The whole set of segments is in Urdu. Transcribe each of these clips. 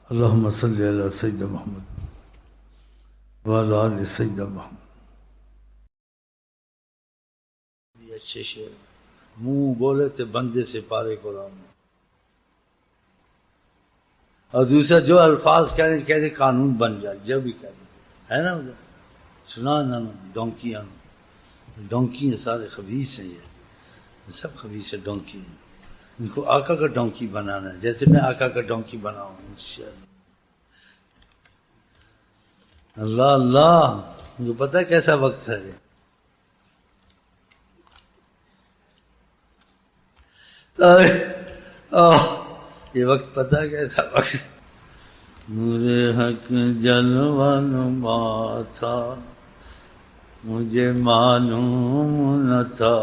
اللہم صلی علی سیدنا محمد وعلی آل سیدنا محمد. یہ اچھے شعر منہ بولے تھے بندے سے پارے قرآن میں. اور دوسرا جو الفاظ کہتے قانون بن جائے جب بھی کہتے ہے نا ادھر سنا نا ڈونکی ہیں سارے خبیث ہیں یہ سب خبیث ہے ڈونکی ہیں. ان کو آقا کا ڈونکی بنانا ہے جیسے میں آقا کا ڈونکی بناؤں انشاءاللہ. اللہ اللہ مجھے پتہ ہے کیسا وقت ہے یہ وقت پتہ ہے کیسا وقت. نور حق جلوہ نما تھا مجھے معلوم نہ تھا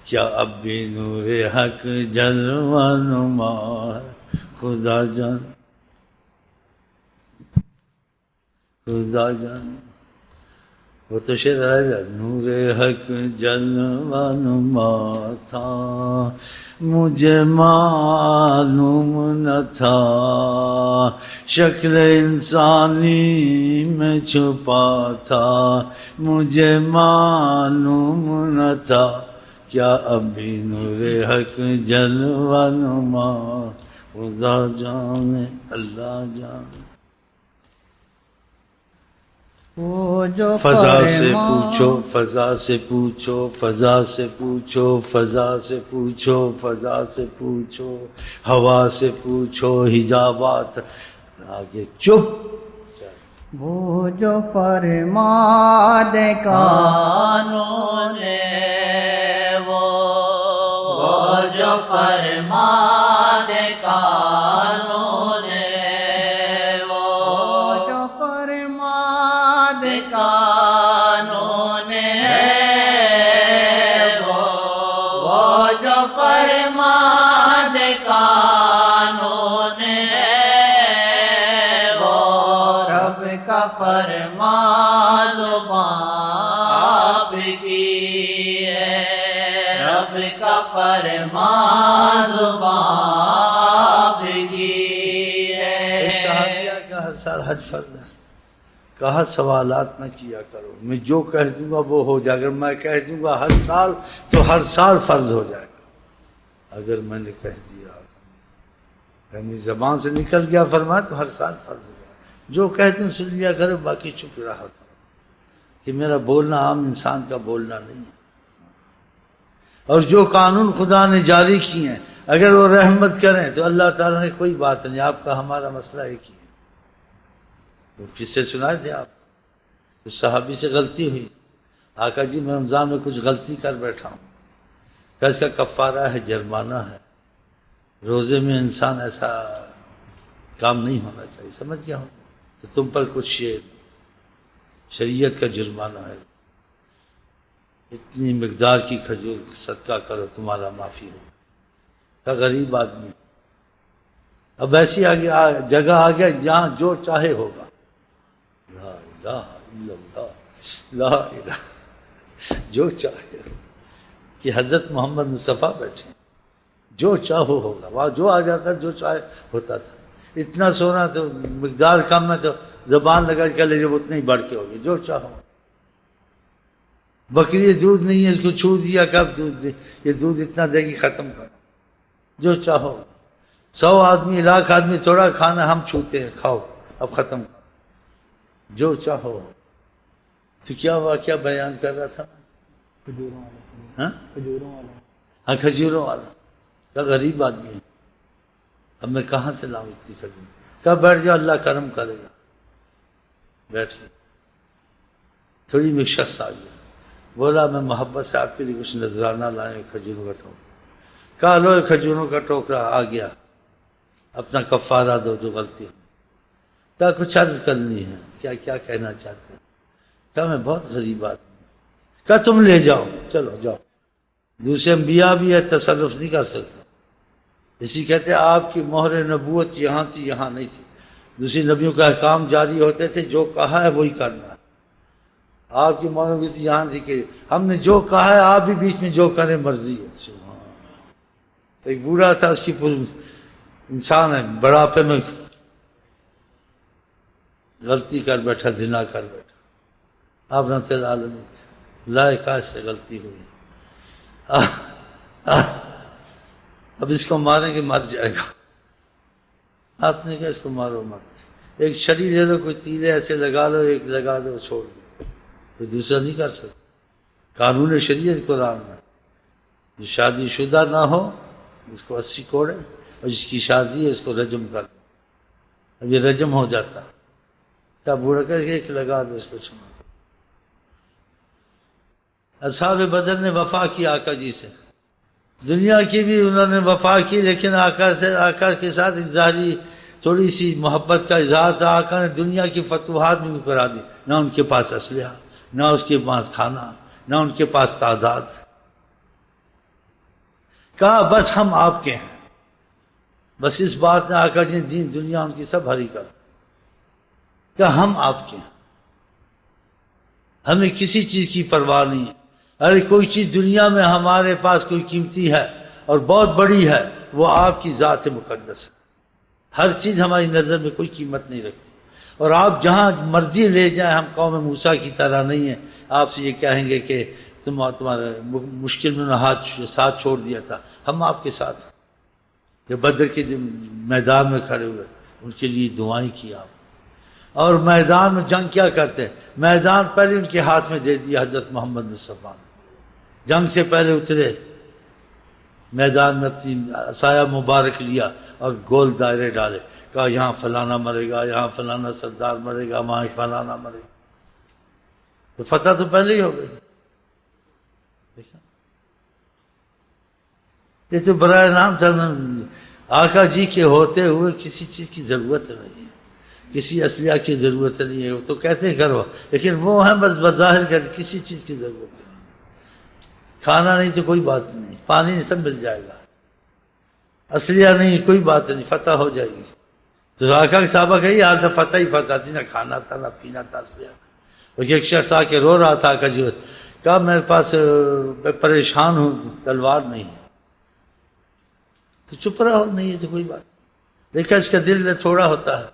کیا اب بھی نور حق جلوہ نما ہے. خدا جان خدا جان وہ تو شعر رہ گا. نور حق جلوہ نما تھا مجھے معلوم نہ تھا شکل انسانی میں چھپا تھا مجھے معلوم نہ تھا کیا اب بھی نور حق جلوہ نما. خدا جانے اللہ جانے. فضا سے پوچھو فضا سے پوچھو فضا سے پوچھو فضا سے پوچھو فضا سے پوچھو ہوا سے پوچھو حجابات آگے چپ. وہ جو فرما دے قانون وہ جو فرما دے قانون وہ جو فرما دے قانون وہ جو فرما دے قانون رب کا فرما زبان آپ کی ہے رب کا فرما زبان آپ کی ہے. صحابیہ کا ہر سال حج فرض ہے. کہا سوالات نہ کیا کرو میں جو کہہ دوں گا وہ ہو جائے. اگر میں کہہ دوں گا ہر سال تو ہر سال فرض ہو جائے گا. اگر میں نے کہہ دیا میری زبان سے نکل گیا فرمایا تو ہر سال فرض ہو جائے. جو کہتے ہیں سن لیا کرو باقی چپ رہا کرو کہ میرا بولنا عام انسان کا بولنا نہیں ہے. اور جو قانون خدا نے جاری کیے ہیں اگر وہ رحمت کریں تو اللہ تعالیٰ نے کوئی بات نہیں. آپ کا ہمارا مسئلہ ایک ہی ہے. وہ کس سے سنائے تھے آپ کہ صحابی سے غلطی ہوئی آقا جی میں رمضان میں کچھ غلطی کر بیٹھا ہوں کہ اس کا کفارہ ہے جرمانہ ہے. روزے میں انسان ایسا کام نہیں ہونا چاہیے. سمجھ گیا ہوں تو تم پر کچھ یہ شریعت کا جرمانہ ہے. اتنی مقدار کی کھجور صدقہ کرو تمہارا معافی ہو. کا غریب آدمی اب ایسی جگہ آ گیا جہاں جو چاہے ہوگا. لا الہ الا اللہ لا الہ جو چاہے کہ حضرت محمد مصطفیٰ بیٹھے جو چاہو ہوگا. وہاں جو آ جاتا جو چاہے ہوتا تھا. اتنا سونا تو مقدار کم ہے تو زبان لگا کے لے جب اتنے ہی بڑھ کے ہوگی جو چاہو. بکری دودھ نہیں ہے اس کو چھو دیا کب دودھ دے یہ دودھ اتنا دے گی ختم کرو جو چاہو. 100 آدمی 1,00,000 آدمی تھوڑا کھانا ہم چھوتے ہیں کھاؤ اب ختم کرو جو چاہو. تو کیا واقعہ بیان کر رہا تھا ہاں کھجوروں والا کیا غریب آدمی ہے. اب میں کہاں سے لاؤں اتنی کھجور. کب بیٹھ جاؤ اللہ کرم کرے گا. بیٹھ گئے تھوڑی میں شخص آ گیا بولا میں محبت سے آپ کے لیے کچھ نذرانہ لائے کھجوروں کا ٹوکرا. کہا لو کھجوروں کا ٹوکرا آ گیا اپنا کفارہ دو جو غلطی ہو. کہا کچھ عرض کرنی ہے کیا کیا کہنا چاہتے ہیں. کہا میں بہت غریب آدمی ہوں. کہا تم لے جاؤ چلو جاؤ. دوسرے انبیاء بھی ہے تصرف نہیں کر سکتے. اسی کہتے آپ کی مہر نبوت یہاں تھی یہاں نہیں تھی. دوسری نبیوں کا احکام جاری ہوتے تھے جو کہا ہے وہی کرنا ہے. آپ کی مہر نبوت یہاں تھی کہ ہم نے جو کہا ہے آپ بھی بیچ میں جو کریں مرضی ہے. ایک بوڑھا تھا اس کی انسان ہے بڑھاپے میں غلطی کر بیٹھا، زنا کر بیٹھا، آپ رحمت اللہ علیہ تھے، لائقہ سے غلطی ہوئی، اب اس کو ماریں گے مر جائے گا، آپ نے کہا اس کو مارو مت، ایک چھڑی لے لو، کوئی تیرے ایسے لگا لو، ایک لگا دو چھوڑ دو، کوئی دوسرا نہیں کر سکتا۔ قانون شریعت قرآن میں جو شادی شدہ نہ ہو اس کو 80 کوڑے، اور جس کی شادی ہے اس کو رجم کر دو، اب یہ رجم ہو جاتا، کیا بوڑھا کر کے ایک لگا دو اس کو چھوڑ۔ اصحاب بدر نے وفا کی آقا جی سے، دنیا کی بھی انہوں نے وفا کی، لیکن آقا کے ساتھ ایک ظاہری تھوڑی سی محبت کا اظہار تھا۔ آقا نے دنیا کی فتوحات بھی کرا دی، نہ ان کے پاس اسلحہ، نہ اس کے پاس کھانا، نہ ان کے پاس تعداد، کہا بس ہم آپ کے ہیں، بس اس بات نے آقا جی دین دنیا ان کی سب ہری کر، کہا ہم آپ کے ہیں، ہمیں کسی چیز کی پرواہ نہیں ہے، ارے کوئی چیز دنیا میں ہمارے پاس کوئی قیمتی ہے اور بہت بڑی ہے، وہ آپ کی ذات مقدس ہے، ہر چیز ہماری نظر میں کوئی قیمت نہیں رکھتی، اور آپ جہاں مرضی لے جائیں، ہم قوم موسیٰ کی طرح نہیں ہیں، آپ سے یہ کہیں گے کہ تمہارے مشکل میں ساتھ چھوڑ دیا تھا، ہم آپ کے ساتھ ہیں۔ کہ بدر کے میدان میں کھڑے ہوئے ان کے لیے دعائیں کی آپ، اور میدان میں جنگ کیا کرتے، میدان پہلے ان کے ہاتھ میں دے دیا حضرت محمد مصطفیٰ نے، جنگ سے پہلے اترے میدان میں، اپنی عصایہ مبارک لیا اور گول دائرے ڈالے، کہا یہاں فلانا مرے گا، یہاں فلانا سردار مرے گا، وہاں فلانا مرے گا، تو فتح تو پہلے ہی ہو گئی۔ یہ تو برائے نام تھا، آقا جی کے ہوتے ہوئے کسی چیز کی ضرورت نہیں ہے، کسی اسلحہ کی ضرورت نہیں ہے، وہ تو کہتے ہیں کرو، لیکن وہ ہیں بس بظاہر کہتے کسی چیز کی ضرورت نہیں، کھانا نہیں تو کوئی بات نہیں، پانی نہیں سب مل جائے گا، اسلحہ نہیں کوئی بات نہیں، فتح ہو جائے گی۔ تو آقا کے صحابہ کا یہی حال تھا، فتح ہی فتح تھی، نہ کھانا تھا نہ پینا تھا، اسلحہ تھا۔ ایک شخص آ کے رو رہا تھا آقا جی، کہا میرے پاس میں پریشان ہوں، تلوار نہیں ہے، تو چپ رہا، نہیں ہے تو کوئی بات نہیں، دیکھا اس کا دل تھوڑا ہوتا ہے،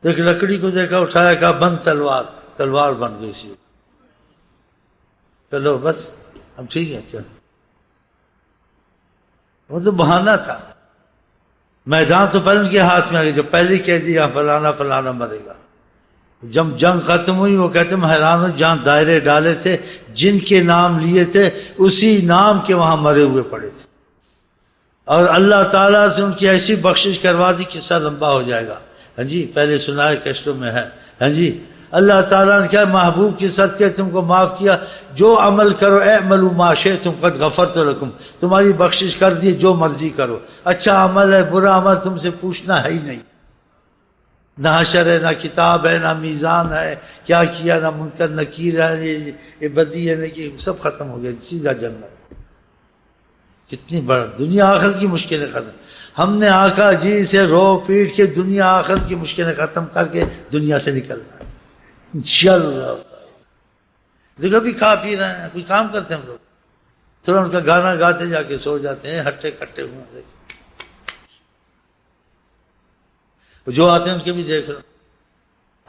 تو ایک لکڑی کو دیکھا، اٹھایا، کہا بند تلوار، تلوار بن گئی سی، چلو بس اب ٹھیک ہے چلو، وہ تو بہانہ تھا، میدان تو پہلے ان کے ہاتھ میں آ گیا، جب پہلے کہہ دیا فلانا فلانا مرے گا، جب جنگ ختم ہوئی وہ کہتے ہیں حیران ہو، جہاں دائرے ڈالے تھے، جن کے نام لیے تھے اسی نام کے وہاں مرے ہوئے پڑے تھے، اور اللہ تعالیٰ سے ان کی ایسی بخشش کروا دی، قصہ لمبا ہو جائے گا، ہاں جی پہلے سنائے کیسٹوں میں ہے، ہاں جی اللہ تعالیٰ نے کیا محبوب کے صدقے تم کو معاف کیا، جو عمل کرو اعملوا ما شئتم قد غفرت لکم، تمہاری بخشش کر دی، جو مرضی کرو، اچھا عمل ہے برا عمل تم سے پوچھنا ہے ہی نہیں، نہ حشر ہے، نہ کتاب ہے، نہ میزان ہے، کیا کیا، نہ منکر نکیر ہے، یہ بدی ہے، نہیں کہ سب ختم ہو گیا، سیدھا جنت۔ کتنی بڑا دنیا آخرت کی مشکلیں ختم، ہم نے آقا جی سے رو پیٹ کے دنیا آخرت کی مشکلیں ختم کر کے دنیا سے نکلنا ہے انشاءاللہ۔ دیکھو بھی کھا پی رہے ہیں، کوئی کام کرتے ہیں ہم لوگ، تھوڑا ان کا گانا گاتے جا کے سو جاتے ہیں، ہٹے کٹے ہوئے ہیں، دیکھو جو آتے ہیں ان کے بھی دیکھ لو،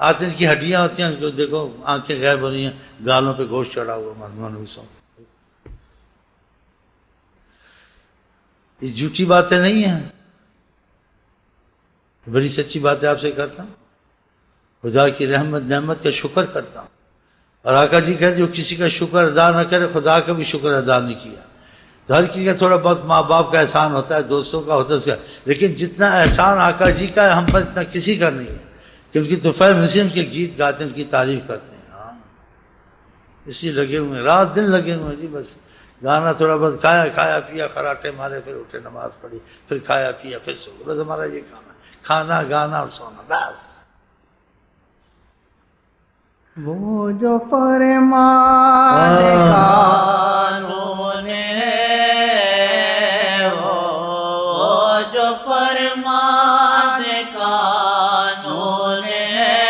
آتے ہیں ان کی ہڈیاں ہوتی ہیں، ان کو دیکھو آنکھیں غائب ہو رہی ہیں، گالوں پہ گوشت چڑھا ہوا منوسوں، یہ جھوٹی باتیں نہیں ہیں، بڑی سچی باتیں آپ سے کرتا ہوں، خدا کی رحمت نعمت کا شکر کرتا ہوں، اور آقا جی کہتے جو کسی کا شکر ادا نہ کرے خدا کا بھی شکر ادا نہیں کیا، تو ہر کسی کا تھوڑا بہت ماں باپ کا احسان ہوتا ہے، دوستوں کا ہوتا ہے اس کا، لیکن جتنا احسان آقا جی کا ہے ہم پر اتنا کسی کا نہیں ہے، کہ ان کی طفیل مسلم کے گیت گاتے ہیں، ان کی تعریف کرتے ہیں، ہاں اس لیے لگے ہوئے ہیں، رات دن لگے ہوئے ہیں جی، بس گانا تھوڑا بہت کھایا پیا، خراٹے مارے، پھر اٹھے نماز پڑھی، پھر کھایا پیا، پھر سو گئے، بس ہمارا یہ کام ہے، کھانا گانا اور سونا، بس۔ وہ جو فرمان قانون ہے، وہ جو فرمان قانون ہے،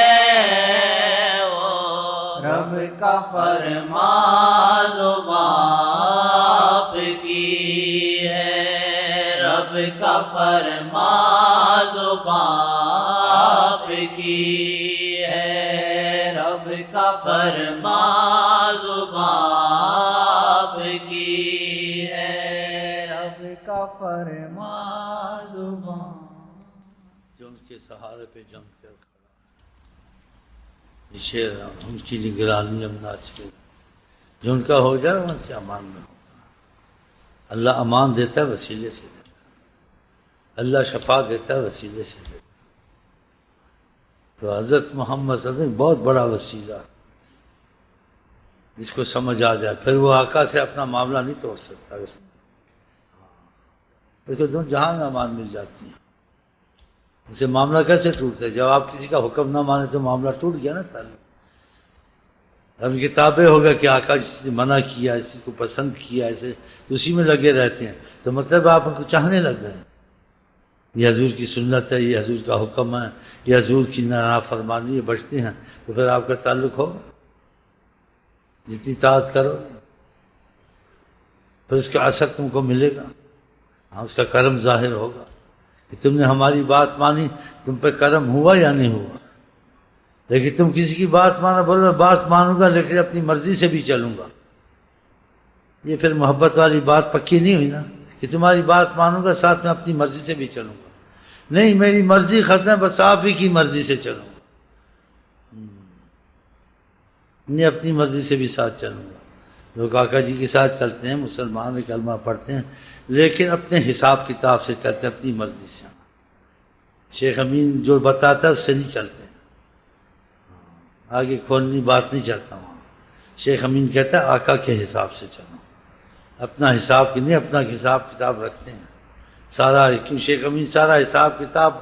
وہ رب کا فرمان باپ کی ہے، رب کا فرمان باپ کی ہے۔ کا فرما زبان آپ کی ہے، رب کا فرما زبان جو ان کے سہارے پہ جم کر کھڑا ہے، یہ شعر ان کی نگرانی امناج کے جو ان کا ہو جائے وہاں سے امان میں ہوگا۔ اللہ امان دیتا ہے وسیلے سے دیتا ہے، اللہ شفا دیتا ہے وسیلے سے دیتا ہے۔ تو حضرت محمد صلی اللہ علیہ وسلم بہت بڑا وسیلہ جس کو سمجھ آ جائے، پھر وہ آقا سے اپنا معاملہ نہیں توڑ سکتا۔ اس کو دونوں جہان امان مل جاتی ہیں۔ اسے معاملہ کیسے ٹوٹتا ہے؟ جب آپ کسی کا حکم نہ مانے تو معاملہ ٹوٹ گیا نا تعلق۔ اب کتابیں ہوگا کہ آقا جس نے منع کیا، اسی کو پسند کیا، اسے اسی میں لگے رہتے ہیں، تو مطلب آپ ان کو چاہنے لگ گئے۔ یہ حضور کی سنت ہے، یہ حضور کا حکم ہے، یہ حضور کی نافرمانی ہے، بچتے ہیں، تو پھر آپ کا تعلق ہوگا۔ جتنی طاعت کرو پھر اس کا اثر تم کو ملے گا، ہاں اس کا کرم ظاہر ہوگا کہ تم نے ہماری بات مانی، تم پہ کرم ہوا یا نہیں ہوا۔ لیکن تم کسی کی بات مانا، بولو بات مانوں گا لیکن اپنی مرضی سے بھی چلوں گا، یہ پھر محبت والی بات پکی نہیں ہوئی نا، کہ تمہاری بات مانوں گا ساتھ میں اپنی مرضی سے بھی چلوں گا۔ نہیں، میری مرضی ختم ہے، بس آپ ہی کی مرضی سے چلوں گا، نہیں اپنی مرضی سے بھی ساتھ چلوں گا۔ لوگ آقا جی کے ساتھ چلتے ہیں، مسلمان کلمہ پڑھتے ہیں، لیکن اپنے حساب کتاب سے چلتے ہیں، اپنی مرضی سے۔ شیخ امین جو بتاتا ہے اس سے نہیں چلتے، آگے کھولنی بات نہیں چاہتا ہوں۔ شیخ امین کہتا ہے آقا کے حساب سے چلو، اپنا حساب کی نہیں، اپنا حساب کتاب رکھتے ہیں سارا، کیوں شیخ امین سارا حساب کتاب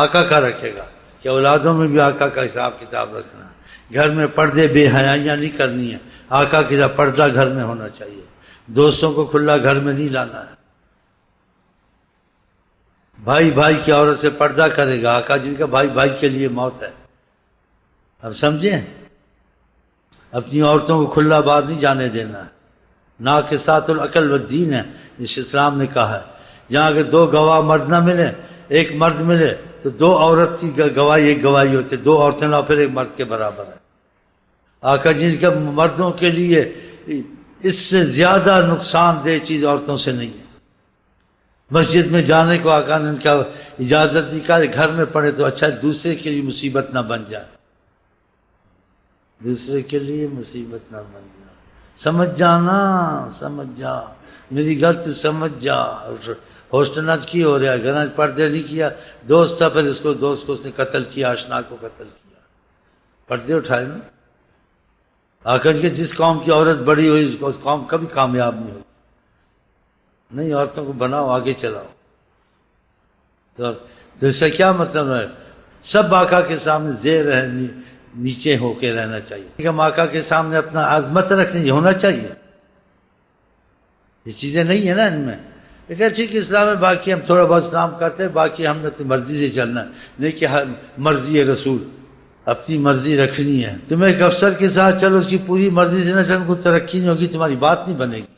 آقا کا رکھے گا کہ اولادوں میں بھی آقا کا حساب کتاب رکھنا ہے، گھر میں پردے بے حیائیاں نہیں کرنی ہے، آقا کے ساتھ پردہ گھر میں ہونا چاہیے، دوستوں کو کھلا گھر میں نہیں لانا ہے، بھائی بھائی کی عورت سے پردہ کرے گا، آقا جن کا بھائی بھائی کے لیے موت ہے۔ اب سمجھیں، اپنی عورتوں کو کھلا باہر نہیں جانے دینا ہے، نا کے ساتھ العقل والدین ہے، جس اسلام نے کہا ہے۔ جہاں اگر دو گواہ مرد نہ ملے، ایک مرد ملے تو دو عورت کی گواہی ایک گواہی ہوتی ہے، دو عورتیں لاؤ پھر ایک مرد کے برابر ہے۔ آقا جن کا مردوں کے لیے اس سے زیادہ نقصان دہ چیز عورتوں سے نہیں ہے۔ مسجد میں جانے کو آقا نے ان کا اجازت دی، کہا گھر میں پڑھے تو اچھا، دوسرے کے لیے مصیبت نہ بن جائے، دوسرے کے لیے مصیبت نہ بن جائے۔ سمجھ جانا، سمجھ جا، میری غلط سمجھ جا۔ ہوسٹنج کی ہو رہا ہے، گھر پردے نہیں کیا، دوست تھا، پھر اس کو دوست کو اس نے قتل کیا، آشنا کو قتل کیا، پردے اٹھائے نا۔ آخر کہ جس قوم کی عورت بڑی ہوئی اس قوم کبھی کامیاب نہیں ہوگی۔ نہیں، عورتوں کو بناؤ، آگے چلاؤ۔ تو اس سے کیا مطلب ہے؟ سب آقا کے سامنے زیر ہے، نیچے ہو کے رہنا چاہیے۔ ہم آقا کے سامنے اپنا عظمت رکھتے ہیں، یہ ہونا چاہیے۔ یہ چیزیں نہیں ہیں نا ان میں، لیکن ٹھیک اسلام ہے، باقی ہم تھوڑا بہت اسلام کرتے ہیں، باقی ہم نے اپنی مرضی سے چلنا ہے، نہیں کہ مرضی رسول، اپنی مرضی رکھنی ہے۔ تم ایک افسر کے ساتھ چلو، اس کی پوری مرضی سے نہ چلو، کوئی ترقی نہیں ہوگی، تمہاری بات نہیں بنے گی۔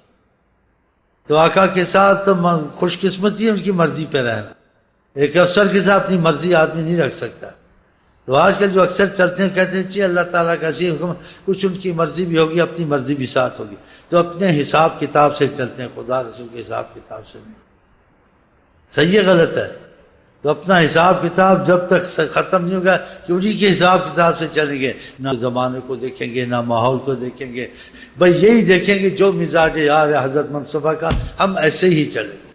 تو آقا کے ساتھ تو خوش قسمتی ہے ان کی مرضی پہ رہنا، ایک افسر کے ساتھ اپنی مرضی آدمی نہیں رکھ سکتا۔ تو آج کل جو اکثر چلتے ہیں کہتے ہیں اللہ تعالیٰ کا یہ حکم، کچھ ان کی مرضی بھی ہوگی، اپنی مرضی بھی ساتھ ہوگی، تو اپنے حساب کتاب سے چلتے ہیں، خدا رسول کے حساب کتاب سے نہیں۔ صحیح ہے غلط ہے؟ تو اپنا حساب کتاب جب تک ختم نہیں ہوگا کہ انہی کے حساب کتاب سے چلیں گے، نہ زمانے کو دیکھیں گے، نہ ماحول کو دیکھیں گے، بھئی یہی دیکھیں گے جو مزاج یار ہے حضرت مصطفیٰ کا، ہم ایسے ہی چلیں گے۔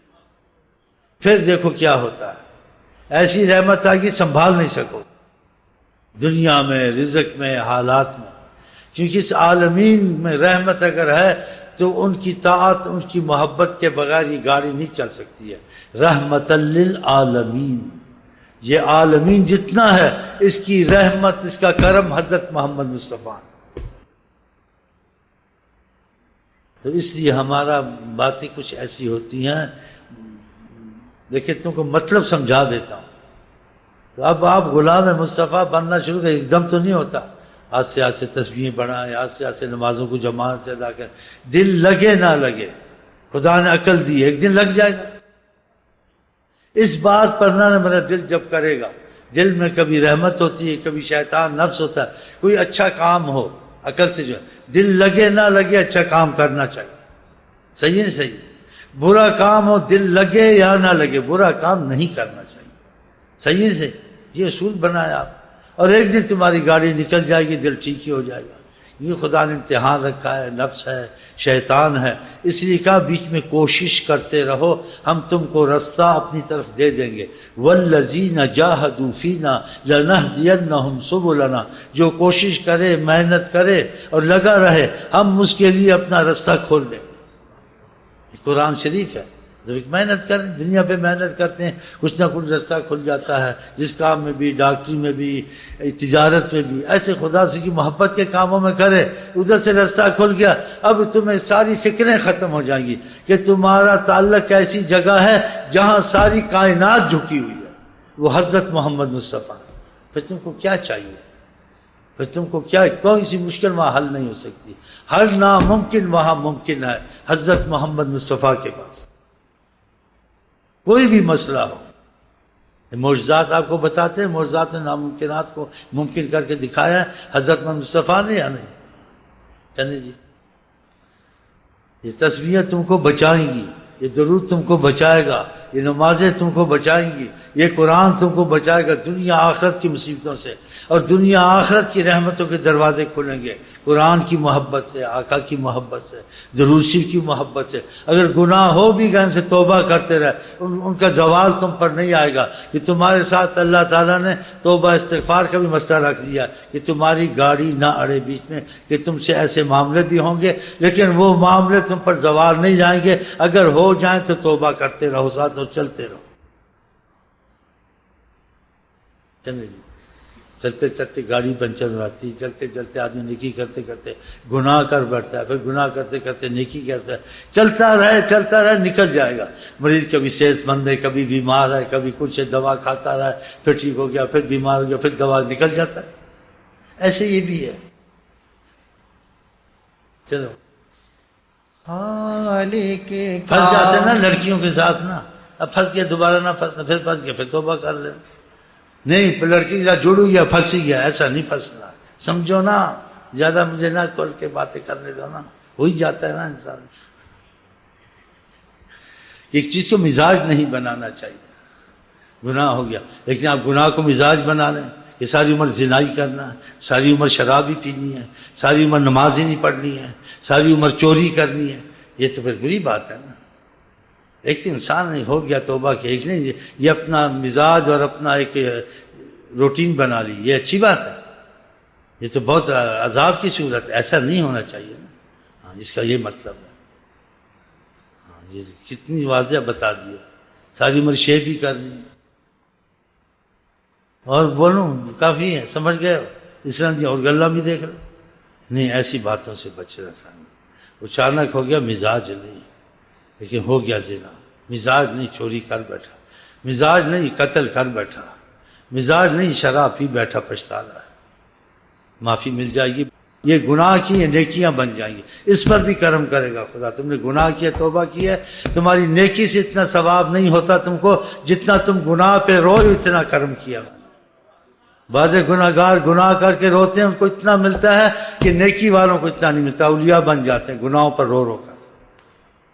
پھر دیکھو کیا ہوتا ہے، ایسی رحمت آئے گی سنبھال نہیں سکو دنیا میں، رزق میں، حالات میں، کیونکہ اس عالمین میں رحمت اگر ہے تو ان کی طاعت، ان کی محبت کے بغیر یہ گاڑی نہیں چل سکتی ہے۔ رحمت للعالمین، یہ عالمین جتنا ہے اس کی رحمت، اس کا کرم حضرت محمد مصطفیٰ۔ تو اس لیے ہمارا باتیں کچھ ایسی ہوتی ہیں، لیکن تم کو مطلب سمجھا دیتا ہوں۔ تو اب آپ غلام مصطفیٰ بننا شروع کریں، ایک دم تو نہیں ہوتا، آج سے تسبیحیں پڑھائیں، آج سے نمازوں کو جماعت سے ادا کریں، دل لگے نہ لگے، خدا نے عقل دی، ایک دن لگ جائے گا۔ اس بات پر نہ میرا دل جب کرے گا، دل میں کبھی رحمت ہوتی ہے، کبھی شیطان نفس ہوتا ہے، کوئی اچھا کام ہو، عقل سے جو ہے دل لگے نہ لگے اچھا کام کرنا چاہیے. صحیح ہے صحیح. برا کام ہو دل لگے یا نہ لگے برا کام نہیں کرنا چاہیے. صحیح ہے صحیح. یہ اصول بنایا آپ. اور ایک دن تمہاری گاڑی نکل جائے گی دل ٹھیک ہی ہو جائے گا. یہ خدا نے امتحان رکھا ہے. نفس ہے شیطان ہے اس لیے کہا بیچ میں کوشش کرتے رہو ہم تم کو رستہ اپنی طرف دے دیں گے. والذین جاہدوا فینا لنہدینہم سبلنا. جو کوشش کرے محنت کرے اور لگا رہے ہم اس کے لیے اپنا رستہ کھول دیں. قرآن شریف ہے. جب ایک محنت کریں دنیا پہ محنت کرتے ہیں کچھ نہ کچھ رستہ کھل جاتا ہے. جس کام میں بھی ڈاکٹری میں بھی تجارت میں بھی ایسے خدا سے کی محبت کے کاموں میں کرے ادھر سے رستہ کھل گیا. اب تمہیں ساری فکریں ختم ہو جائیں گی کہ تمہارا تعلق ایسی جگہ ہے جہاں ساری کائنات جھکی ہوئی ہے وہ حضرت محمد مصطفیٰ. پھر تم کو کیا چاہیے؟ پھر تم کو کیا کوئی سی مشکل وہاں حل نہیں ہو سکتی. ہر ناممکن وہاں ممکن ہے حضرت محمد مصطفیٰ کے پاس. کوئی بھی مسئلہ ہو. معجزات آپ کو بتاتے ہیں. معجزات نے ناممکنات کو ممکن کر کے دکھایا ہے حضرت محمد مصطفیٰ نے یا نہیں؟ چلے جی. یہ تسبیحیں تم کو بچائیں گی. یہ درود تم کو بچائے گا. یہ نمازیں تم کو بچائیں گی. یہ قرآن تم کو بچائے گا دنیا آخرت کی مصیبتوں سے. اور دنیا آخرت کی رحمتوں کے دروازے کھلیں گے قرآن کی محبت سے آقا کی محبت سے درود شریف کی محبت سے. اگر گناہ ہو بھی گئے ان سے توبہ کرتے رہے ان کا زوال تم پر نہیں آئے گا. کہ تمہارے ساتھ اللہ تعالیٰ نے توبہ استغفار کا بھی مسئلہ رکھ دیا کہ تمہاری گاڑی نہ اڑے بیچ میں کہ تم سے ایسے معاملے بھی ہوں گے لیکن وہ معاملے تم پر زوال نہیں جائیں گے. اگر ہو جائیں تو توبہ کرتے رہو ساتھ اور چلتے رہو. چلے جی. چلتے چلتے گاڑی پنچر ہو جاتی. چلتے چلتے آدمی نیکی کرتے کرتے گناہ کر بیٹھتا ہے. پھر گناہ کرتے کرتے نیکی کرتا ہے. چلتا رہے نکل جائے گا. مریض کبھی صحت مند ہے کبھی بیمار ہے کبھی کچھ ہے دوا کھاتا رہا پھر ٹھیک ہو گیا پھر بیمار ہو گیا پھر دوا نکل جاتا ہے. ایسے یہ بھی ہے. چلو پھنس جاتے ہیں نا لڑکیوں کے ساتھ نا. اب پھنس گیا دوبارہ نہ پھنسنا. پھر پھنس گیا پھر توبہ کر لیں. نہیں لڑکی کے ساتھ جڑ گیا پھنس گیا ایسا نہیں پھنسنا. سمجھو نا زیادہ مجھے نہ کھول کے باتیں کرنے دو نا. ہو ہی جاتا ہے نا انسان. ایک چیز کو مزاج نہیں بنانا چاہیے. گناہ ہو گیا لیکن آپ گناہ کو مزاج بنا لیں کہ ساری عمر زنائی کرنا ہے ساری عمر شراب ہی پینی ہے ساری عمر نماز ہی نہیں پڑھنی ہے ساری عمر چوری کرنی ہے. یہ تو پھر بری بات ہے نا. ایک تو انسان نہیں ہو گیا توبہ کے ایک نہیں یہ اپنا مزاج اور اپنا ایک روٹین بنا لی. یہ اچھی بات ہے. یہ تو بہت عذاب کی صورت ہے. ایسا نہیں ہونا چاہیے نا. ہاں اس کا یہ مطلب ہے. ہاں یہ کتنی واضح بتا دیا. ساری عمر شیو بھی کرنی اور بولوں کافی ہے. سمجھ گئے اسلام جی. اور گلہ بھی دیکھ لو. نہیں ایسی باتوں سے بچ رہا سامنے. اچانک ہو گیا مزاج نہیں لیکن ہو گیا زنا. مزاج نہیں چوری کر بیٹھا. مزاج نہیں قتل کر بیٹھا. مزاج نہیں شراب پی بیٹھا پچھتا رہا ہے. معافی مل جائے گی. یہ گناہ کی یہ نیکیاں بن جائیں گی. اس پر بھی کرم کرے گا خدا. تم نے گناہ کیا توبہ کی ہے تمہاری نیکی سے اتنا ثواب نہیں ہوتا تم کو جتنا تم گناہ پہ روئے اتنا کرم کیا. بعض گناہگار گناہ کر کے روتے ہیں ان کو اتنا ملتا ہے کہ نیکی والوں کو اتنا نہیں ملتا. اولیاء بن جاتے ہیں گناہوں پر رو رو کر.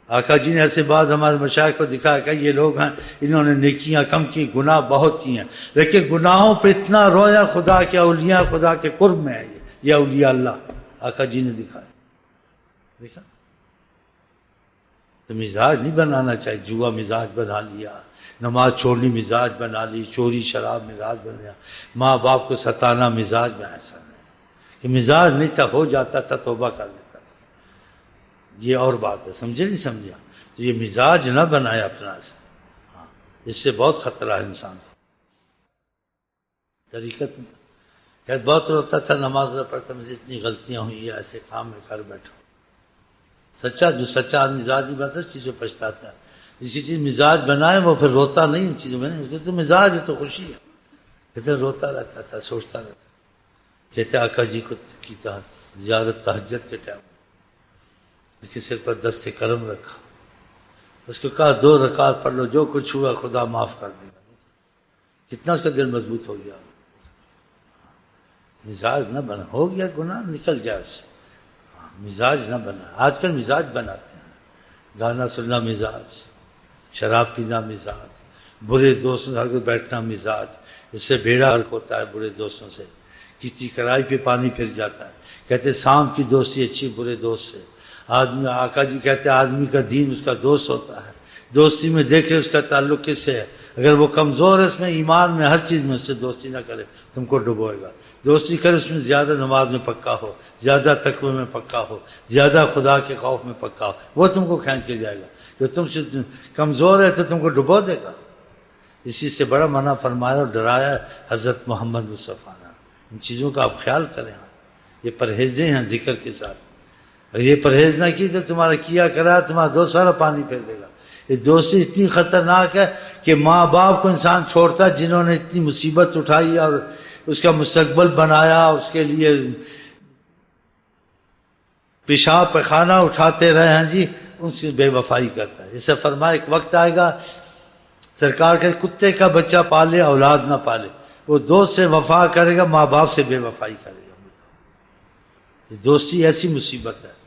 آقا جی نے ایسے بعض ہمارے مشائخ کو دکھایا کہ یہ لوگ ہیں انہوں نے نیکیاں کم کی گناہ بہت کی ہیں لیکن گناہوں پہ اتنا رویا خدا کے اولیاء خدا کے قرب میں ہے یہ اولیاء اللہ. آقا جی نے دکھایا. دیکھا تو مزاج نہیں بنانا چاہیے. جوا مزاج بنا لیا. نماز چھوڑنی مزاج بنا لی. چوری شراب مزاج بن گیا. ماں باپ کو ستانا مزاج میں. ایسا نہیں کہ مزاج نہیں تھا ہو جاتا تھا توبہ کر لیتا تھا. یہ اور بات ہے. سمجھے نہیں سمجھا. تو یہ مزاج نہ بنایا اپنا سے. ہاں اس سے بہت خطرہ ہے انسان کو. طریقت میں بہت روتا تھا نماز نہ پڑھتا مجھے اتنی غلطیاں ہوئی ہیں ایسے کام میں کر بیٹھا. سچا جو سچا مزاج نہیں بنتا اس چیز کو پچھتاتا ہے. جسی چیز مزاج بنائے وہ پھر روتا نہیں ان چیزوں میں. اس کو تو مزاج ہے تو خوشی ہے. کہتے روتا رہتا تھا سوچتا رہتا. کہتے آقا جی کو کی زیارت تہجد کے ٹائم اس کے سر پر دست کرم رکھا. اس کو کہا 2 رکعت پڑھ لو جو کچھ ہوا خدا معاف کر دے گا. کتنا اس کا دل مضبوط ہو گیا. مزاج نہ بنا، ہو گیا گناہ نکل جائے اس سے، مزاج نہ بنا۔ آج کل مزاج بناتے ہیں، گانا سننا مزاج، شراب پینا مزاج، برے دوستوں کے ساتھ بیٹھنا مزاج، اس سے بیڑا غرق ہوتا ہے برے دوستوں سے، کسی کرائی پہ پانی پھر جاتا ہے۔ کہتے شام کی دوستی اچھی برے دوست سے، آدمی آقا جی کہتے ہیں آدمی کا دین اس کا دوست ہوتا ہے، دوستی میں دیکھ لے اس کا تعلق کس سے ہے، اگر وہ کمزور ہے اس میں ایمان میں ہر چیز میں اس سے دوستی نہ کرے تم کو ڈبوئے گا، دوستی کرے اس میں زیادہ نماز میں پکا ہو، زیادہ تقوی میں پکا ہو، زیادہ خدا کے خوف میں پکا ہو، وہ تم کو کھینچ کے جائے گا، جو تم سے کمزور ہے تو تم کو ڈبو دے گا۔ اسی سے بڑا منع فرمایا اور ڈرایا حضرت محمد مصطفیٰ نے، ان چیزوں کا آپ خیال کریں، یہ پرہیزیں ہیں ذکر کے ساتھ، اگر یہ پرہیز نہ کی تو تمہارا کیا کرا تمہارا دوست سارا پانی پھیر دے گا۔ یہ دوستی اتنی خطرناک ہے کہ ماں باپ کو انسان چھوڑتا ہے جنہوں نے اتنی مصیبت اٹھائی اور اس کا مستقبل بنایا، اس کے لیے پیشاب پخانہ اٹھاتے رہے ہیں جی، ان سے بے وفائی کرتا ہے۔ اسے فرمایا ایک وقت آئے گا سرکار کے کتے کا بچہ پالے اولاد نہ پالے، وہ دوست سے وفا کرے گا ماں باپ سے بے وفائی کرے گا۔ یہ دوستی ایسی مصیبت ہے،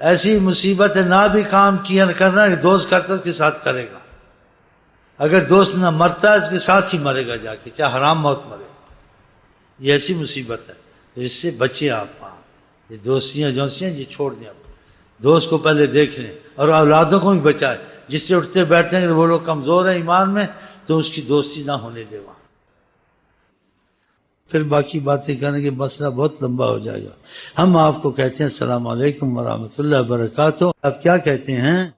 ایسی مصیبت ہے، نہ بھی کام کیا نہ کرنا، دوست کرتا ہے اس کے ساتھ کرے گا، اگر دوست نہ مرتا ہے اس کے ساتھ ہی مرے گا جا کے، چاہے حرام موت مرے، یہ ایسی مصیبت ہے۔ تو اس سے بچیں آپ، یہ دوستیاں جونسیاں یہ چھوڑ دیں آپ، دوست کو پہلے دیکھ لیں اور اولادوں کو بھی بچائیں، جس سے اٹھتے بیٹھتے ہیں کہ وہ لوگ کمزور ہیں ایمان میں تو اس کی دوستی نہ ہونے دے وہاں۔ پھر باقی باتیں کرنے کے مسئلہ بہت لمبا ہو جائے گا۔ ہم آپ کو کہتے ہیں السلام علیکم ورحمۃ اللہ وبرکاتہ۔ آپ کیا کہتے ہیں؟